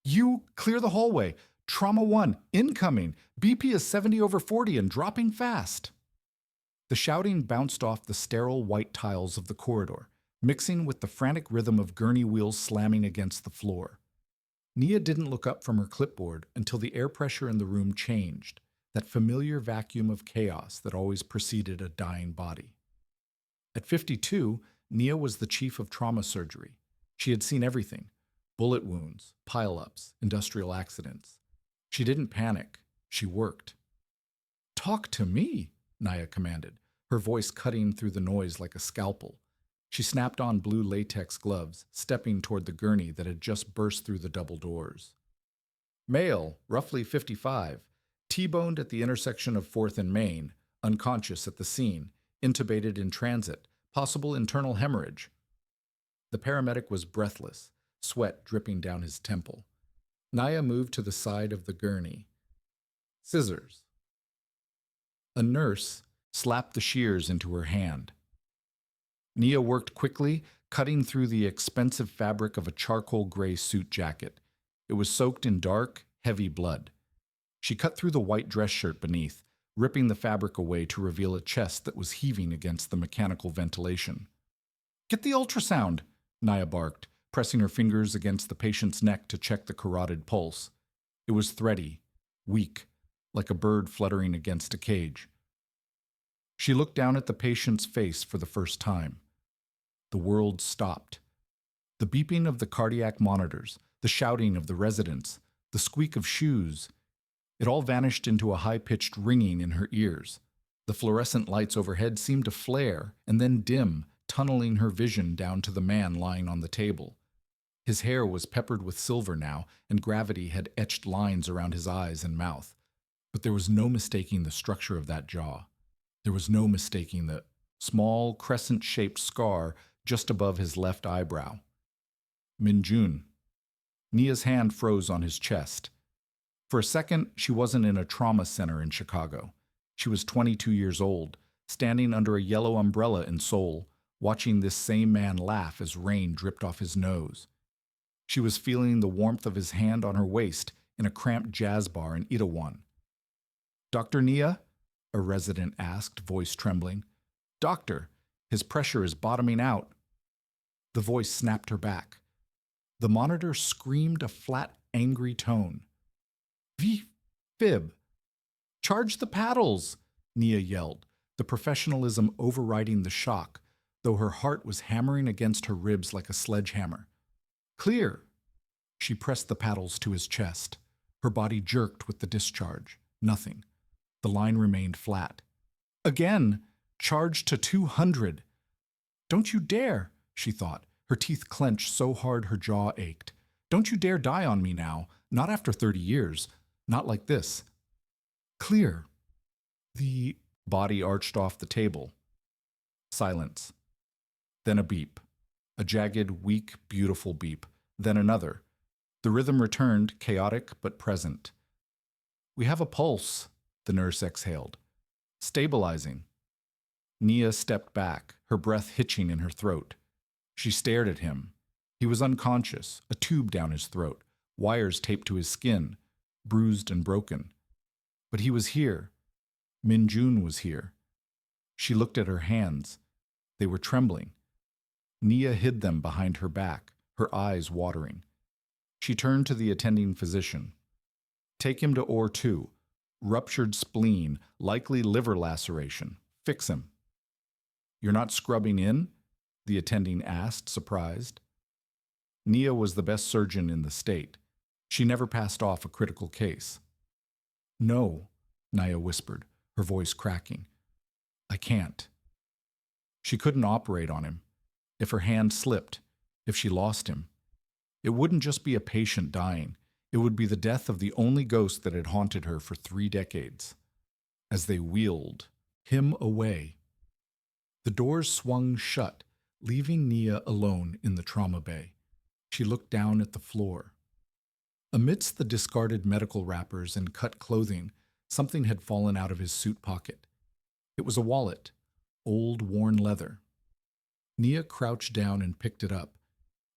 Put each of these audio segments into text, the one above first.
You clear the hallway. Trauma 1, incoming. BP is 70/40 and dropping fast. The shouting bounced off the sterile white tiles of the corridor, mixing with the frantic rhythm of gurney wheels slamming against the floor. Nia didn't look up from her clipboard until the air pressure in the room changed, that familiar vacuum of chaos that always preceded a dying body. At 52, Nia was the chief of trauma surgery. She had seen everything: bullet wounds, pile-ups, industrial accidents. She didn't panic. She worked. "Talk to me," Nia commanded, her voice cutting through the noise like a scalpel. She snapped on blue latex gloves, stepping toward the gurney that had just burst through the double doors. Male, roughly 55, T-boned at the intersection of 4th and Main, unconscious at the scene, intubated in transit, possible internal hemorrhage. The paramedic was breathless, sweat dripping down his temple. Nia moved to the side of the gurney. Scissors. A nurse slapped the shears into her hand. Nia worked quickly, cutting through the expensive fabric of a charcoal gray suit jacket. It was soaked in dark, heavy blood. She cut through the white dress shirt beneath, ripping the fabric away to reveal a chest that was heaving against the mechanical ventilation. "Get the ultrasound," Nia barked, pressing her fingers against the patient's neck to check the carotid pulse. It was thready, weak, like a bird fluttering against a cage. She looked down at the patient's face for the first time. The world stopped. The beeping of the cardiac monitors, the shouting of the residents, the squeak of shoes, it all vanished into a high-pitched ringing in her ears. The fluorescent lights overhead seemed to flare and then dim, tunneling her vision down to the man lying on the table. His hair was peppered with silver now, and gravity had etched lines around his eyes and mouth. But there was no mistaking the structure of that jaw. There was no mistaking the small, crescent-shaped scar just above his left eyebrow. Min-jun. Nia's hand froze on his chest. For a second, she wasn't in a trauma center in Chicago. She was 22 years old, standing under a yellow umbrella in Seoul, watching this same man laugh as rain dripped off his nose. She was feeling the warmth of his hand on her waist in a cramped jazz bar in Itaewon. "Dr. Nia?" a resident asked, voice trembling. "Doctor, his pressure is bottoming out." The voice snapped her back. The monitor screamed a flat, angry tone. "Fib. Charge the paddles," Nia yelled, the professionalism overriding the shock, though her heart was hammering against her ribs like a sledgehammer. "Clear." She pressed the paddles to his chest. Her body jerked with the discharge. Nothing. The line remained flat. "Again. Charge to 200. "Don't you dare," she thought, her teeth clenched so hard her jaw ached. "Don't you dare die on me now. Not after 30 years. Not like this." "Clear." The body arched off the table. Silence. Then a beep. A jagged, weak, beautiful beep. Then another. The rhythm returned, chaotic but present. "We have a pulse," the nurse exhaled. "Stabilizing." Nia stepped back, her breath hitching in her throat. She stared at him. He was unconscious, a tube down his throat, wires taped to his skin, bruised and broken. But he was here. Min-jun was here. She looked at her hands. They were trembling. Nia hid them behind her back, her eyes watering. She turned to the attending physician. "Take him to OR 2. Ruptured spleen, likely liver laceration. Fix him." "You're not scrubbing in?" the attending asked, surprised. Nia was the best surgeon in the state. She never passed off a critical case. "No," Nia whispered, her voice cracking. "I can't." She couldn't operate on him. If her hand slipped, if she lost him, it wouldn't just be a patient dying. It would be the death of the only ghost that had haunted her for 3 decades. As they wheeled him away, the doors swung shut, leaving Nia alone in the trauma bay. She looked down at the floor. Amidst the discarded medical wrappers and cut clothing, something had fallen out of his suit pocket. It was a wallet, old, worn leather. Nia crouched down and picked it up.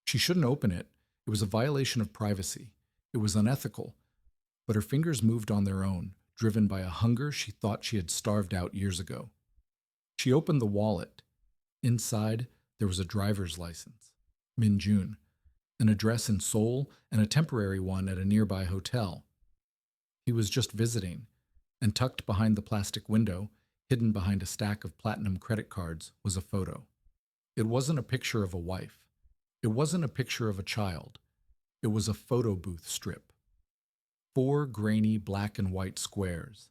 She shouldn't open it. It was a violation of privacy. It was unethical, but her fingers moved on their own, driven by a hunger she thought she had starved out years ago. She opened the wallet. Inside, there was a driver's license, Min-jun, an address in Seoul, and a temporary one at a nearby hotel. He was just visiting, and tucked behind the plastic window, hidden behind a stack of platinum credit cards, was a photo. It wasn't a picture of a wife. It wasn't a picture of a child. It was a photo booth strip. 4 grainy black and white squares.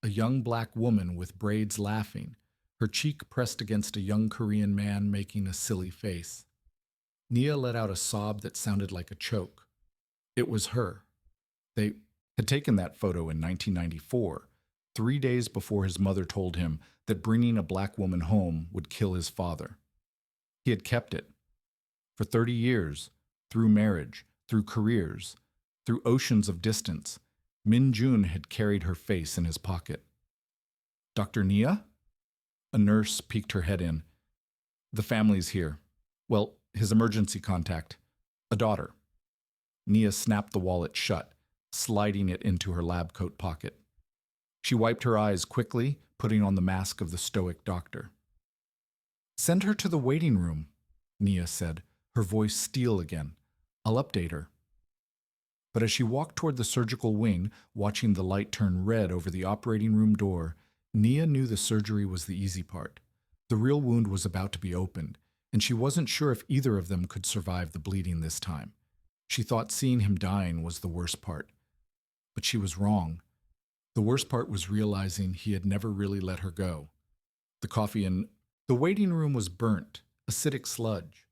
A young black woman with braids laughing, her cheek pressed against a young Korean man making a silly face. Nia let out a sob that sounded like a choke. It was her. They had taken that photo in 1994, 3 days before his mother told him that bringing a black woman home would kill his father. He had kept it. For 30 years, through marriage, through careers, through oceans of distance, Min-jun had carried her face in his pocket. Dr. Nia? A nurse peeked her head in. The family's here. Well, his emergency contact. A daughter. Nia snapped the wallet shut, sliding it into her lab coat pocket. She wiped her eyes quickly, putting on the mask of the stoic doctor. Send her to the waiting room, Nia said, her voice steel again. I'll update her. But as she walked toward the surgical wing, watching the light turn red over the operating room door, Nia knew the surgery was the easy part. The real wound was about to be opened, and she wasn't sure if either of them could survive the bleeding this time. She thought seeing him dying was the worst part. But she was wrong. The worst part was realizing he had never really let her go. The coffee in the waiting room was burnt, acidic sludge,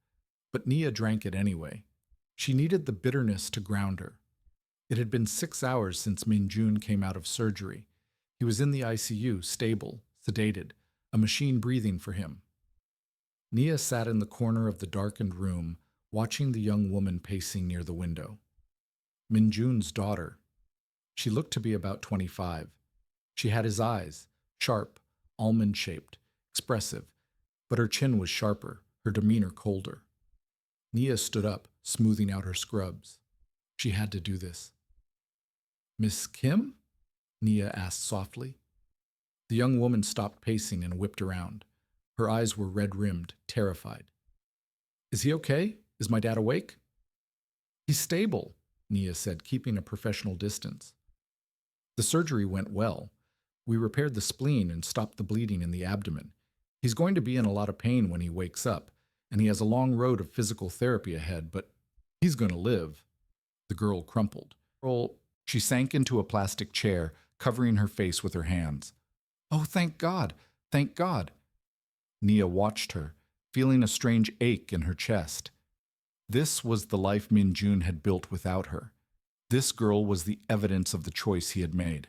but Nia drank it anyway. She needed the bitterness to ground her. It had been 6 hours since Min-jun came out of surgery. He was in the ICU, stable, sedated, a machine breathing for him. Nia sat in the corner of the darkened room, watching the young woman pacing near the window. Min-jun's daughter. She looked to be about 25. She had his eyes, sharp, almond-shaped, expressive, but her chin was sharper, her demeanor colder. Nia stood up, smoothing out her scrubs. She had to do this. Miss Kim? Nia asked softly. The young woman stopped pacing and whipped around. Her eyes were red-rimmed, terrified. Is he okay? Is my dad awake? He's stable, Nia said, keeping a professional distance. The surgery went well. We repaired the spleen and stopped the bleeding in the abdomen. He's going to be in a lot of pain when he wakes up, and he has a long road of physical therapy ahead, but he's going to live. The girl crumpled. She sank into a plastic chair, covering her face with her hands. Oh, thank God! Thank God! Nia watched her, feeling a strange ache in her chest. This was the life Min-jun had built without her. This girl was the evidence of the choice he had made.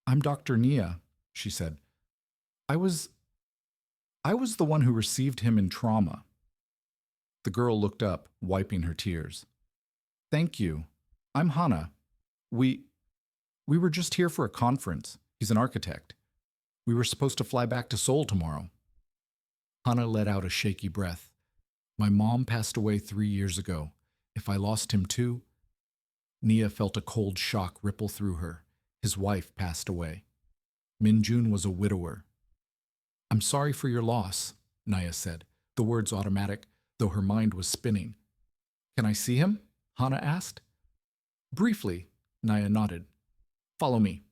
I'm Dr. Nia, she said. I was the one who received him in trauma. The girl looked up, wiping her tears. Thank you. I'm Hana. We were just here for a conference. He's an architect. We were supposed to fly back to Seoul tomorrow. Hana let out a shaky breath. My mom passed away 3 years ago. If I lost him too... Nia felt a cold shock ripple through her. His wife passed away. Min-jun was a widower. I'm sorry for your loss, Nia said, the words automatic, though her mind was spinning. Can I see him? Hana asked. Briefly, Nia nodded. Follow me.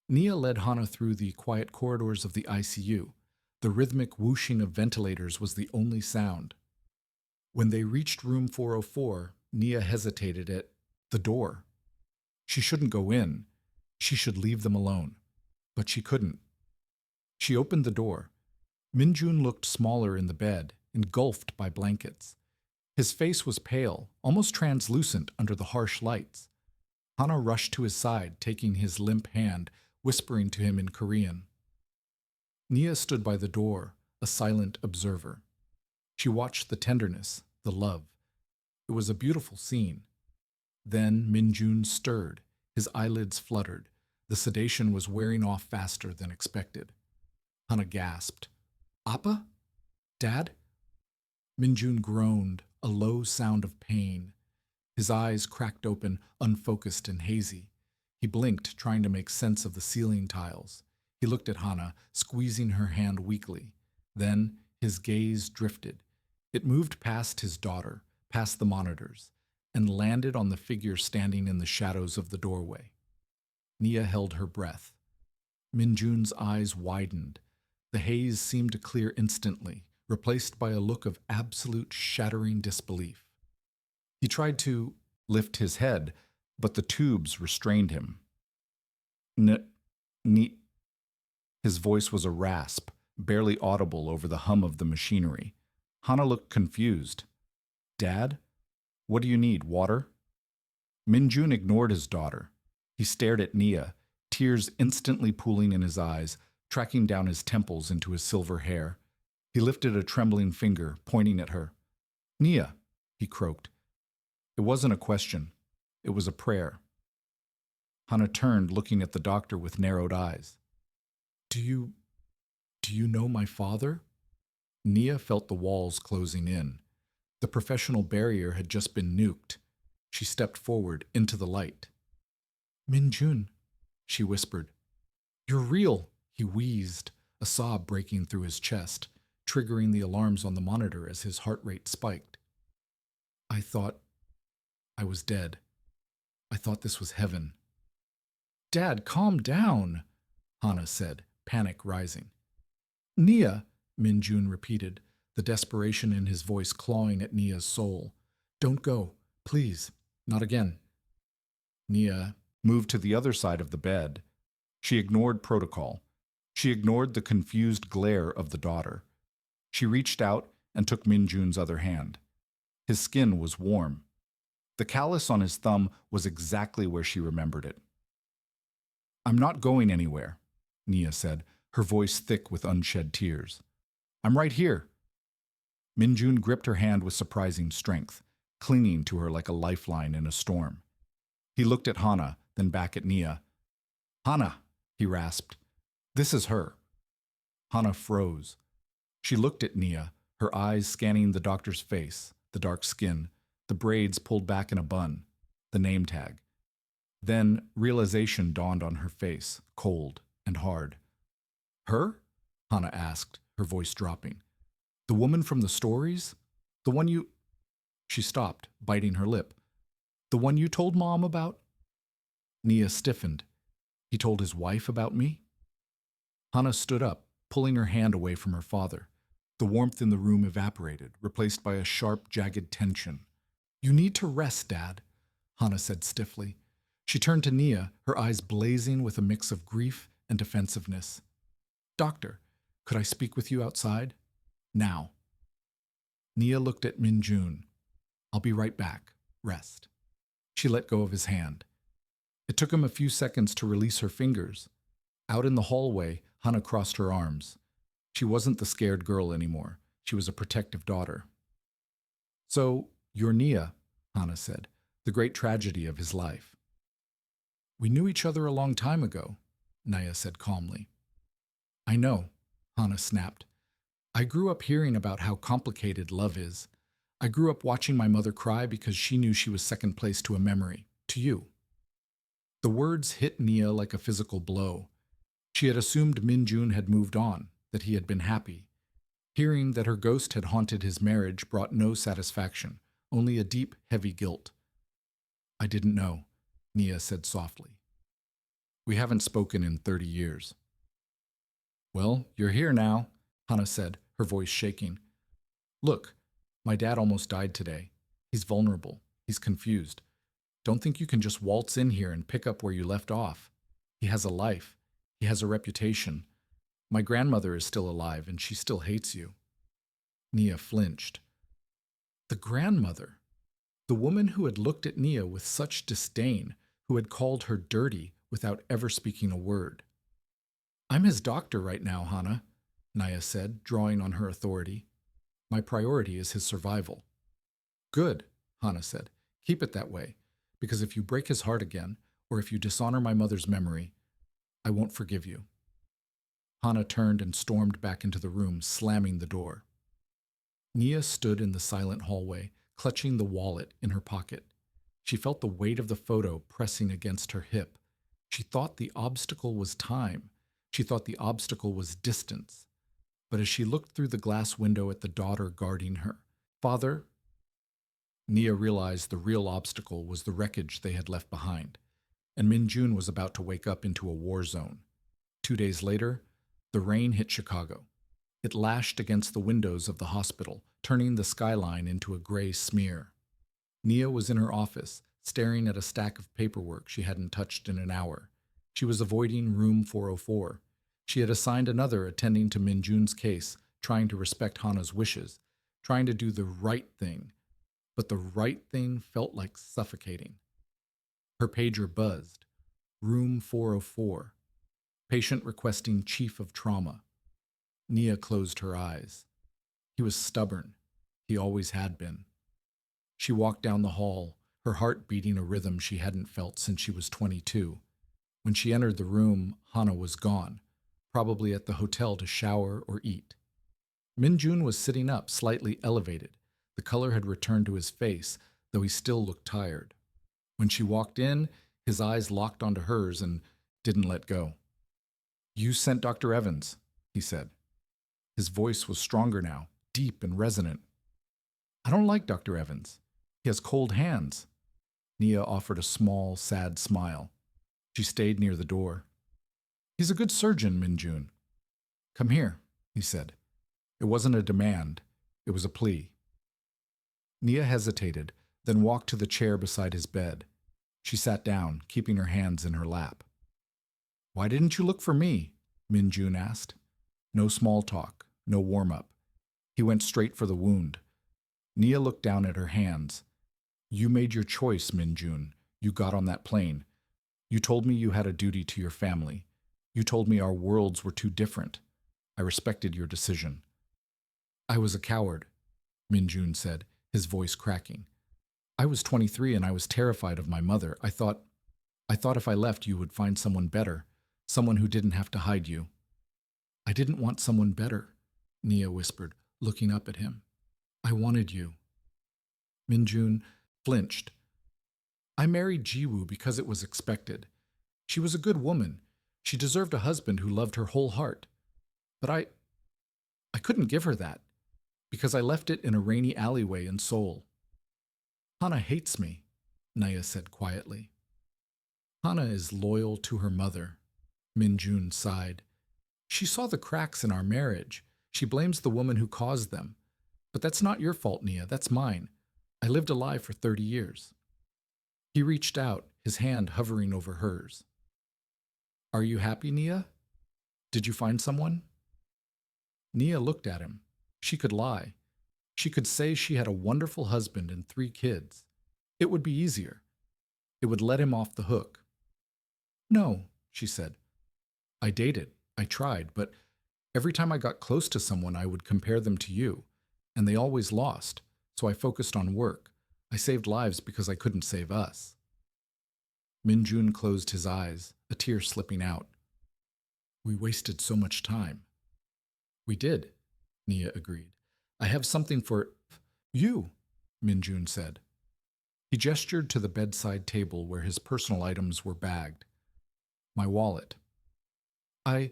Nia led Hana through the quiet corridors of the ICU. The rhythmic whooshing of ventilators was the only sound. When they reached room 404, Nia hesitated at the door. She shouldn't go in. She should leave them alone. But she couldn't. She opened the door. Min-jun looked smaller in the bed, engulfed by blankets. His face was pale, almost translucent under the harsh lights. Hana rushed to his side, taking his limp hand, whispering to him in Korean. Nia stood by the door, a silent observer. She watched the tenderness, the love. It was a beautiful scene. Then Min-jun stirred. His eyelids fluttered. The sedation was wearing off faster than expected. Hana gasped. Appa? Dad? Min-jun groaned, a low sound of pain. His eyes cracked open, unfocused and hazy. He blinked, trying to make sense of the ceiling tiles. He looked at Hana, squeezing her hand weakly. Then his gaze drifted. It moved past his daughter, past the monitors, and landed on the figure standing in the shadows of the doorway. Nia held her breath. Min-jun's eyes widened. The haze seemed to clear instantly, replaced by a look of absolute shattering disbelief. He tried to lift his head, but the tubes restrained him. His voice was a rasp, barely audible over the hum of the machinery. Hana looked confused. Dad? What do you need, water? Min-jun ignored his daughter. He stared at Nia, tears instantly pooling in his eyes, tracking down his temples into his silver hair. He lifted a trembling finger, pointing at her. Nia, he croaked. It wasn't a question. It was a prayer. Hana turned, looking at the doctor with narrowed eyes. Do you know my father? Nia felt the walls closing in. The professional barrier had just been nuked. She stepped forward into the light. Min-jun, she whispered. You're real, he wheezed, a sob breaking through his chest, triggering the alarms on the monitor as his heart rate spiked. I thought I was dead. I thought this was heaven. Dad, calm down, Hana said, panic rising. Nia, Min-jun repeated, the desperation in his voice clawing at Nia's soul. Don't go, please, not again. Nia moved to the other side of the bed. She ignored protocol. She ignored the confused glare of the daughter. She reached out and took Min-jun's other hand. His skin was warm. The callus on his thumb was exactly where she remembered it. I'm not going anywhere, Nia said, her voice thick with unshed tears. I'm right here. Min-jun gripped her hand with surprising strength, clinging to her like a lifeline in a storm. He looked at Hana, then back at Nia. Hana, he rasped. This is her. Hana froze. She looked at Nia, her eyes scanning the doctor's face, the dark skin, the braids pulled back in a bun, the name tag. Then realization dawned on her face, cold and hard. Her? Hana asked, her voice dropping. The woman from the stories? The one you... She stopped, biting her lip. The one you told Mom about? Nia stiffened. He told his wife about me? Hana stood up, pulling her hand away from her father. The warmth in the room evaporated, replaced by a sharp, jagged tension. You need to rest, Dad, Hana said stiffly. She turned to Nia, her eyes blazing with a mix of grief and defensiveness. Doctor, could I speak with you outside? Now. Nia looked at Min-jun. I'll be right back. Rest. She let go of his hand. It took him a few seconds to release her fingers. Out in the hallway, Hana crossed her arms. She wasn't the scared girl anymore. She was a protective daughter. So, you're Nia, Hana said, the great tragedy of his life. We knew each other a long time ago, Nia said calmly. I know, Hana snapped. I grew up hearing about how complicated love is. I grew up watching my mother cry because she knew she was second place to a memory, to you. The words hit Nia like a physical blow. She had assumed Min-jun had moved on, that he had been happy. Hearing that her ghost had haunted his marriage brought no satisfaction, only a deep, heavy guilt. I didn't know, Nia said softly. We haven't spoken in 30 years. Well, you're here now, Hana said, her voice shaking. Look, my dad almost died today. He's vulnerable. He's confused. Don't think you can just waltz in here and pick up where you left off. He has a life. He has a reputation. My grandmother is still alive, and she still hates you. Nia flinched. The grandmother, the woman who had looked at Nia with such disdain, who had called her dirty without ever speaking a word. I'm his doctor right now, Hana, Nia said, drawing on her authority. My priority is his survival. Good, Hana said. Keep it that way, because if you break his heart again, or if you dishonor my mother's memory, I won't forgive you. Hana turned and stormed back into the room, slamming the door. Nia stood in the silent hallway, clutching the wallet in her pocket. She felt the weight of the photo pressing against her hip. She thought the obstacle was time. She thought the obstacle was distance. But as she looked through the glass window at the daughter guarding her, "Father," Nia realized the real obstacle was the wreckage they had left behind, and Min-jun was about to wake up into a war zone. 2 days later, the rain hit Chicago. It lashed against the windows of the hospital, turning the skyline into a gray smear. Nia was in her office, staring at a stack of paperwork she hadn't touched in an hour. She was avoiding room 404. She had assigned another attending to Min-jun's case, trying to respect Hana's wishes, trying to do the right thing. But the right thing felt like suffocating. Her pager buzzed. Room 404. Patient requesting chief of trauma. Nia closed her eyes. He was stubborn. He always had been. She walked down the hall, her heart beating a rhythm she hadn't felt since she was 22. When she entered the room, Hana was gone, probably at the hotel to shower or eat. Min-jun was sitting up, slightly elevated. The color had returned to his face, though he still looked tired. When she walked in, his eyes locked onto hers and didn't let go. "You sent Dr. Evans," he said. His voice was stronger now, deep and resonant. "I don't like Dr. Evans. He has cold hands." Nia offered a small, sad smile. She stayed near the door. "He's a good surgeon, Min-jun." "Come here," he said. It wasn't a demand. It was a plea. Nia hesitated, then walked to the chair beside his bed. She sat down, keeping her hands in her lap. "Why didn't you look for me?" Min-jun asked. No small talk, no warm-up. He went straight for the wound. Nia looked down at her hands. "You made your choice, Min-jun. You got on that plane. You told me you had a duty to your family. You told me our worlds were too different. I respected your decision." "I was a coward," Min-jun said, his voice cracking. "I was 23 and I was terrified of my mother. I thought if I left you would find someone better, someone who didn't have to hide you." "I didn't want someone better," Nia whispered, looking up at him. "I wanted you." Min-jun flinched. "I married Jiwoo because it was expected. She was a good woman. She deserved a husband who loved her whole heart. But I couldn't give her that, because I left it in a rainy alleyway in Seoul." "Hana hates me," Nia said quietly. "Hana is loyal to her mother," Min-jun sighed. "She saw the cracks in our marriage. She blames the woman who caused them. But that's not your fault, Nia. That's mine. I lived a lie for 30 years. He reached out, his hand hovering over hers. "Are you happy, Nia? Did you find someone?" Nia looked at him. She could lie. She could say she had a wonderful husband and 3 kids. It would be easier. It would let him off the hook. "No," she said. "I dated. I tried, but every time I got close to someone, I would compare them to you, and they always lost, so I focused on work. I saved lives because I couldn't save us." Min-jun closed his eyes, a tear slipping out. "We wasted so much time." "We did," Nia agreed. "I have something for you," Min-jun said. He gestured to the bedside table where his personal items were bagged. "My wallet." I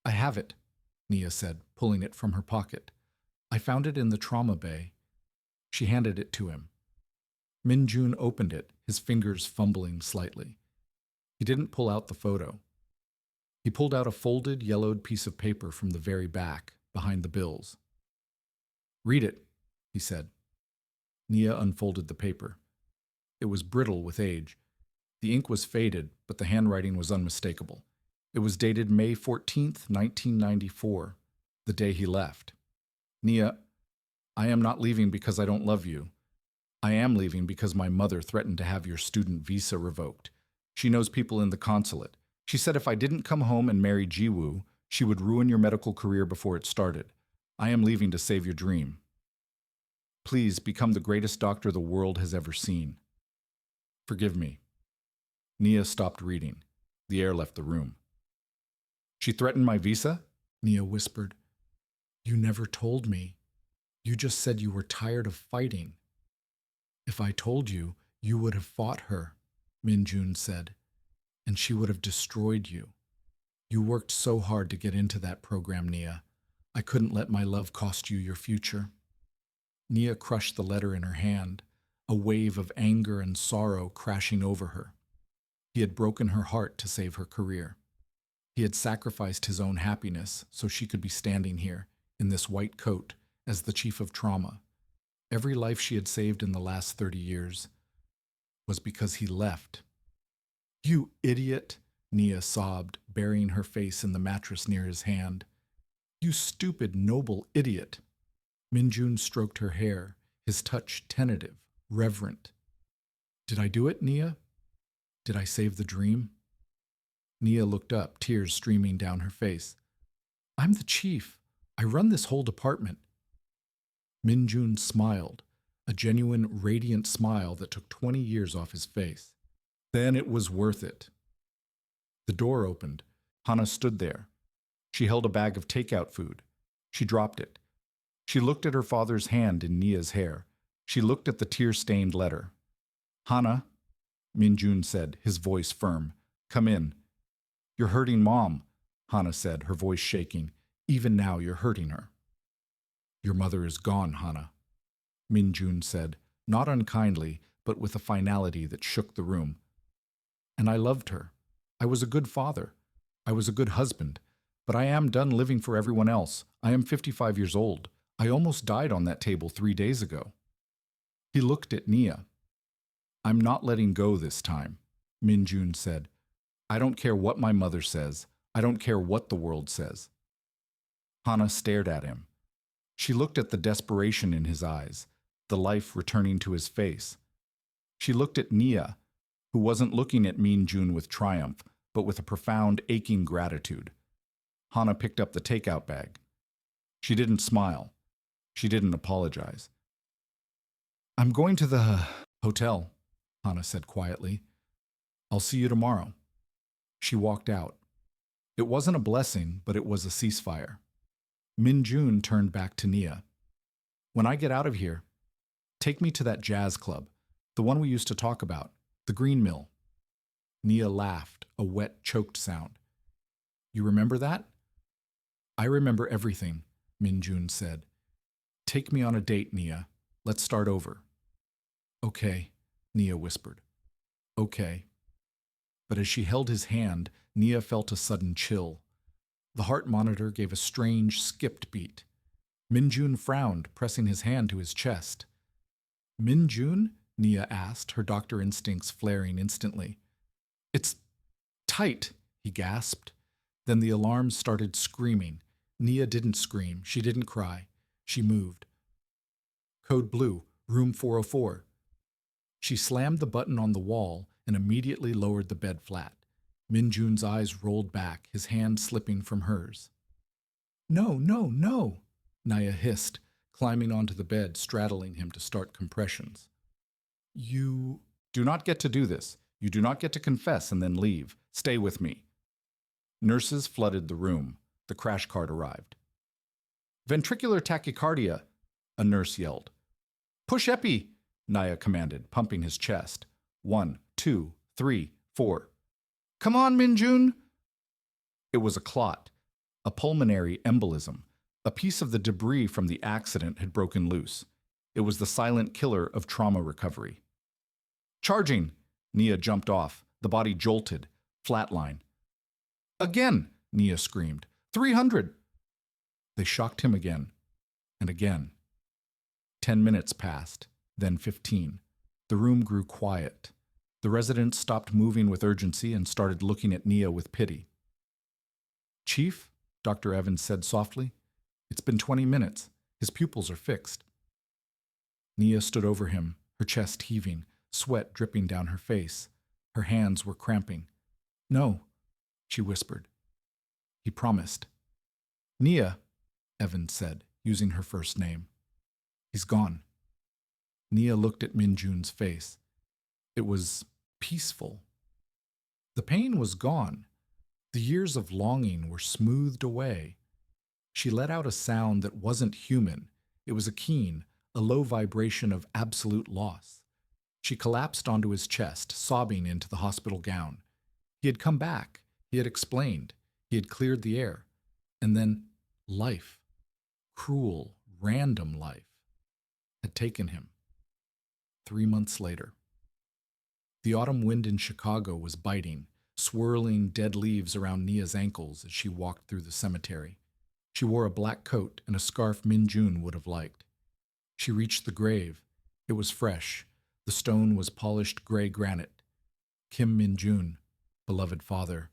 have it," Nia said, pulling it from her pocket. "I found it in the trauma bay." She handed it to him. Min-jun opened it, his fingers fumbling slightly. He didn't pull out the photo. He pulled out a folded, yellowed piece of paper from the very back, behind the bills. "Read it," he said. Nia unfolded the paper. It was brittle with age. The ink was faded, but the handwriting was unmistakable. It was dated May 14th, 1994, the day he left. "Nia, I am not leaving because I don't love you. I am leaving because my mother threatened to have your student visa revoked. She knows people in the consulate. She said if I didn't come home and marry Jiwoo, she would ruin your medical career before it started. I am leaving to save your dream. Please become the greatest doctor the world has ever seen. Forgive me." Nia stopped reading. The air left the room. "She threatened my visa?" Nia whispered. "You never told me. You just said you were tired of fighting. If I told you, You would have fought her, Min-jun said, and she would have destroyed you. You worked so hard to get into that program, Nia. I couldn't let my love cost you your future. Nia crushed the letter in her hand, a wave of anger and sorrow crashing over her. He had broken her heart to save her career. He had sacrificed his own happiness so she could be standing here, in this white coat, as the chief of trauma. Every life she had saved in the last 30 years was because he left. You idiot, Nia sobbed, burying her face in the mattress near his hand. You stupid, noble idiot. Min-jun stroked her hair, his touch tentative, reverent. Did I do it, Nia? Did I save the dream? Nia looked up, tears streaming down her face. I'm the chief. I run this whole department. Min-jun smiled, a genuine, radiant smile that took 20 years off his face. Then it was worth it. The door opened. Hana stood there. She held a bag of takeout food. She dropped it. She looked at her father's hand in Nia's hair. She looked at the tear-stained letter. Hana, Min-jun said, his voice firm. Come in. You're hurting Mom, Hana said, her voice shaking. Even now you're hurting her. Your mother is gone, Hana, Min-jun said, not unkindly, but with a finality that shook the room. And I loved her. I was a good father. I was a good husband. But I am done living for everyone else. I am 55 years old. I almost died on that table 3 days ago. He looked at Nia. I'm not letting go this time, Min-jun said. I don't care what my mother says. I don't care what the world says. Hana stared at him. She looked at the desperation in his eyes, the life returning to his face. She looked at Nia, who wasn't looking at Min-jun with triumph, but with a profound, aching gratitude. Hana picked up the takeout bag. She didn't smile. She didn't apologize. I'm going to the hotel, Hana said quietly. I'll see you tomorrow. She walked out. It wasn't a blessing, but it was a ceasefire. Min-jun turned back to Nia. When I get out of here, take me to that jazz club, the one we used to talk about, the Green Mill. Nia laughed, a wet, choked sound. You remember that? I remember everything, Min-jun said. Take me on a date, Nia. Let's start over. Okay, Nia whispered. Okay. But as she held his hand, Nia felt a sudden chill. The heart monitor gave a strange, skipped beat. Min-jun frowned, pressing his hand to his chest. Min-jun? Nia asked, her doctor instincts flaring instantly. It's tight, he gasped. Then the alarm started screaming. Nia didn't scream. She didn't cry. She moved. Code blue, room 404. She slammed the button on the wall and immediately lowered the bed flat. Min-jun's eyes rolled back, his hand slipping from hers. No, no, no, Nia hissed, climbing onto the bed, straddling him to start compressions. You do not get to do this. You do not get to confess and then leave. Stay with me. Nurses flooded the room. The crash cart arrived. Ventricular tachycardia, a nurse yelled. Push epi, Nia commanded, pumping his chest. 1, 2, 3, 4. Come on, Min-jun! It was a clot, a pulmonary embolism. A piece of the debris from the accident had broken loose. It was the silent killer of trauma recovery. Charging! Nia jumped off. The body jolted. Flatline. Again! Nia screamed. 300! They shocked him again. And again. 10 minutes passed, then 15. The room grew quiet. The residents stopped moving with urgency and started looking at Nia with pity. Chief, Dr. Evans said softly, it's been 20 minutes. His pupils are fixed. Nia stood over him, her chest heaving, sweat dripping down her face. Her hands were cramping. No, she whispered. He promised. Nia, Evans said, using her first name. He's gone. Nia looked at Min-jun's face. It was peaceful. The pain was gone. The years of longing were smoothed away. She let out a sound that wasn't human. It was a keen, a low vibration of absolute loss. She collapsed onto his chest, sobbing into the hospital gown. He had come back. He had explained. He had cleared the air. And then life, cruel, random life, had taken him. 3 months later. The autumn wind in Chicago was biting, swirling dead leaves around Nia's ankles as she walked through the cemetery. She wore a black coat and a scarf Min-jun would have liked. She reached the grave. It was fresh. The stone was polished gray granite. Kim Min-jun, beloved father.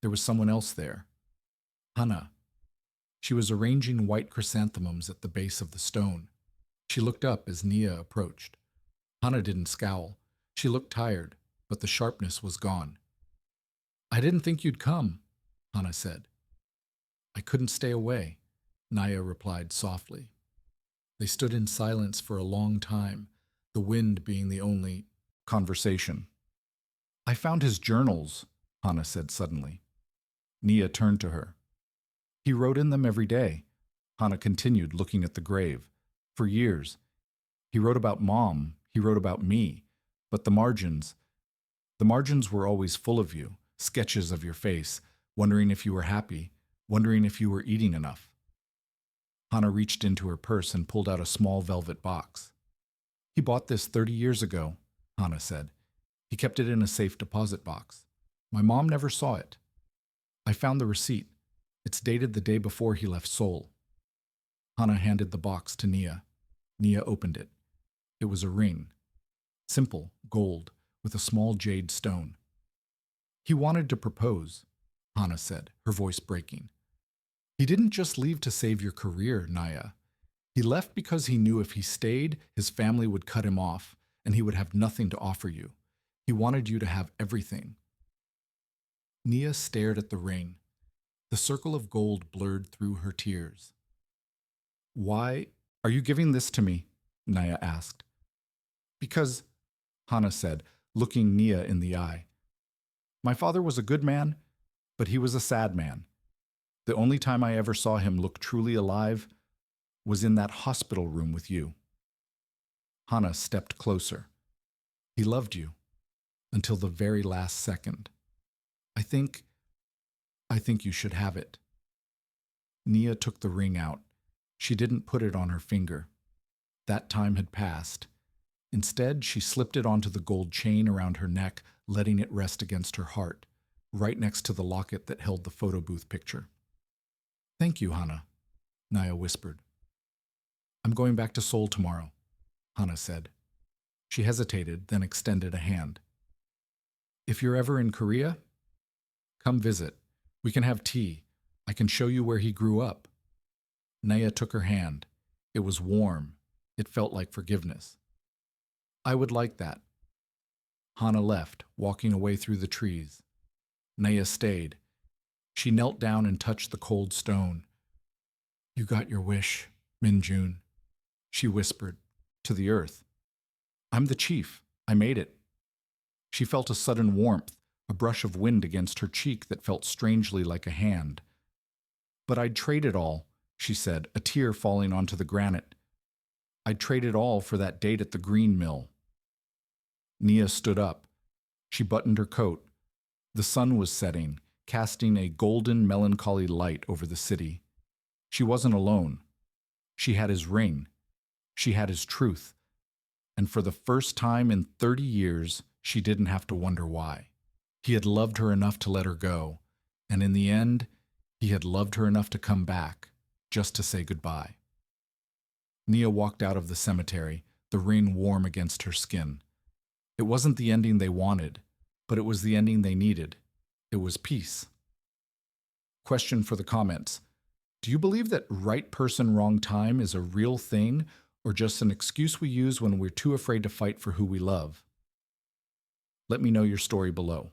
There was someone else there. Hana. She was arranging white chrysanthemums at the base of the stone. She looked up as Nia approached. Hana didn't scowl. She looked tired, but the sharpness was gone. "I didn't think you'd come," Hana said. "I couldn't stay away," Nia replied softly. They stood in silence for a long time, the wind being the only conversation. "I found his journals," Hana said suddenly. Nia turned to her. "He wrote in them every day," Hana continued, looking at the grave. "For years. He wrote about Mom, he wrote about me, but the margins were always full of you, sketches of your face, wondering if you were happy, wondering if you were eating enough." Hana reached into her purse and pulled out a small velvet box. "He bought this 30 years ago," Hana said. "He kept it in a safe deposit box. My mom never saw it. I found the receipt. It's dated the day before he left Seoul." Hana handed the box to Nia. Nia opened it. It was a ring. Simple, gold, with a small jade stone. "He wanted to propose," Hana said, her voice breaking. "He didn't just leave to save your career, Nia. He left because he knew if he stayed, his family would cut him off, and he would have nothing to offer you. He wanted you to have everything." Nia stared at the ring. The circle of gold blurred through her tears. "Why are you giving this to me?" Nia asked. "Because," Hana said, looking Nia in the eye, "my father was a good man, but he was a sad man. The only time I ever saw him look truly alive was in that hospital room with you." Hana stepped closer. "He loved you until the very last second. I think you should have it." Nia took the ring out. She didn't put it on her finger. That time had passed. Instead, she slipped it onto the gold chain around her neck, letting it rest against her heart, right next to the locket that held the photo booth picture. "Thank you, Hana," Nia whispered. "I'm going back to Seoul tomorrow," Hana said. She hesitated, then extended a hand. "If you're ever in Korea, come visit. We can have tea. I can show you where he grew up." Nia took her hand. It was warm. It felt like forgiveness. "I would like that." Hana left, walking away through the trees. Nia stayed. She knelt down and touched the cold stone. "You got your wish, Min-jun," she whispered, to the earth. "I'm the chief. I made it." She felt a sudden warmth, a brush of wind against her cheek that felt strangely like a hand. "But I'd trade it all," she said, a tear falling onto the granite. "I'd trade it all for that date at the green mill." Nia stood up. She buttoned her coat. The sun was setting, casting a golden, melancholy light over the city. She wasn't alone. She had his ring. She had his truth. And for the first time in 30 years, she didn't have to wonder why. He had loved her enough to let her go, and in the end, he had loved her enough to come back, just to say goodbye. Nia walked out of the cemetery, the ring warm against her skin. It wasn't the ending they wanted, but it was the ending they needed. It was peace. Question for the comments. Do you believe that right person, wrong time is a real thing, or just an excuse we use when we're too afraid to fight for who we love? Let me know your story below.